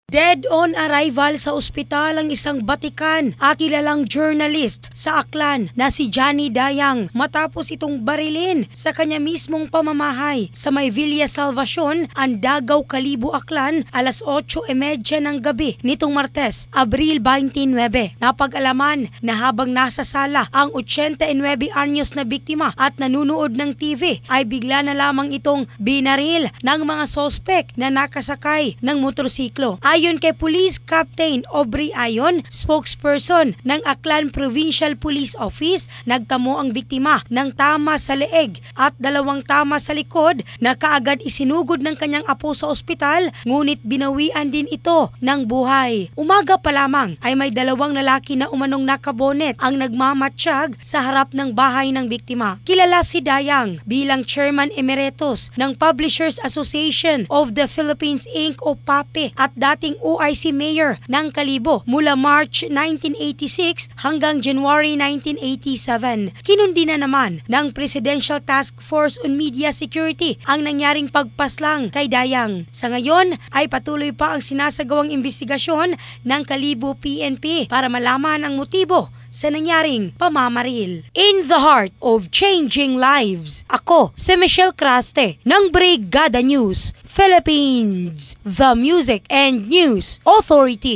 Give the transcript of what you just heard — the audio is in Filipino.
Dead on arrival sa ospital ang isang batikan at kilalang journalist sa Aklan na si Johnny Dayang matapos itong barilin sa kanya mismong pamamahay sa may Villa Salvacion, Andagaw, Kalibo, Aklan alas 8:30 ng gabi nitong Martes, Abril 29. Napag-alaman na habang nasa sala ang 89 anyos na biktima at nanunood ng TV ay bigla na lamang itong binaril ng mga sospek na nakasakay ng motorsiklo. Ayon kay Police Captain Aubrey Ayon, spokesperson ng Aklan Provincial Police Office, nagtamo ang biktima ng tama sa leeg at 2 tama sa likod na kaagad isinugod ng kanyang apo sa ospital, ngunit binawian din ito ng buhay. Umaga pa lamang ay may 2 lalaki na umanong nakabonet ang nagmamatsyag sa harap ng bahay ng biktima. Kilala si Dayang bilang Chairman Emeritus ng Publishers Association of the Philippines Inc. o PAPE at dating OIC Mayor ng Kalibo mula March 1986 hanggang January 1987. Kinundi na naman ng Presidential Task Force on Media Security ang nangyaring pagpaslang kay Dayang. Sa ngayon ay patuloy pa ang sinasagawang investigasyon ng Kalibo PNP para malaman ang motibo sa nangyaring pamamaril. In the heart of changing lives, ako si Michelle Craste ng Brigada News Philippines, the Music and News Authority.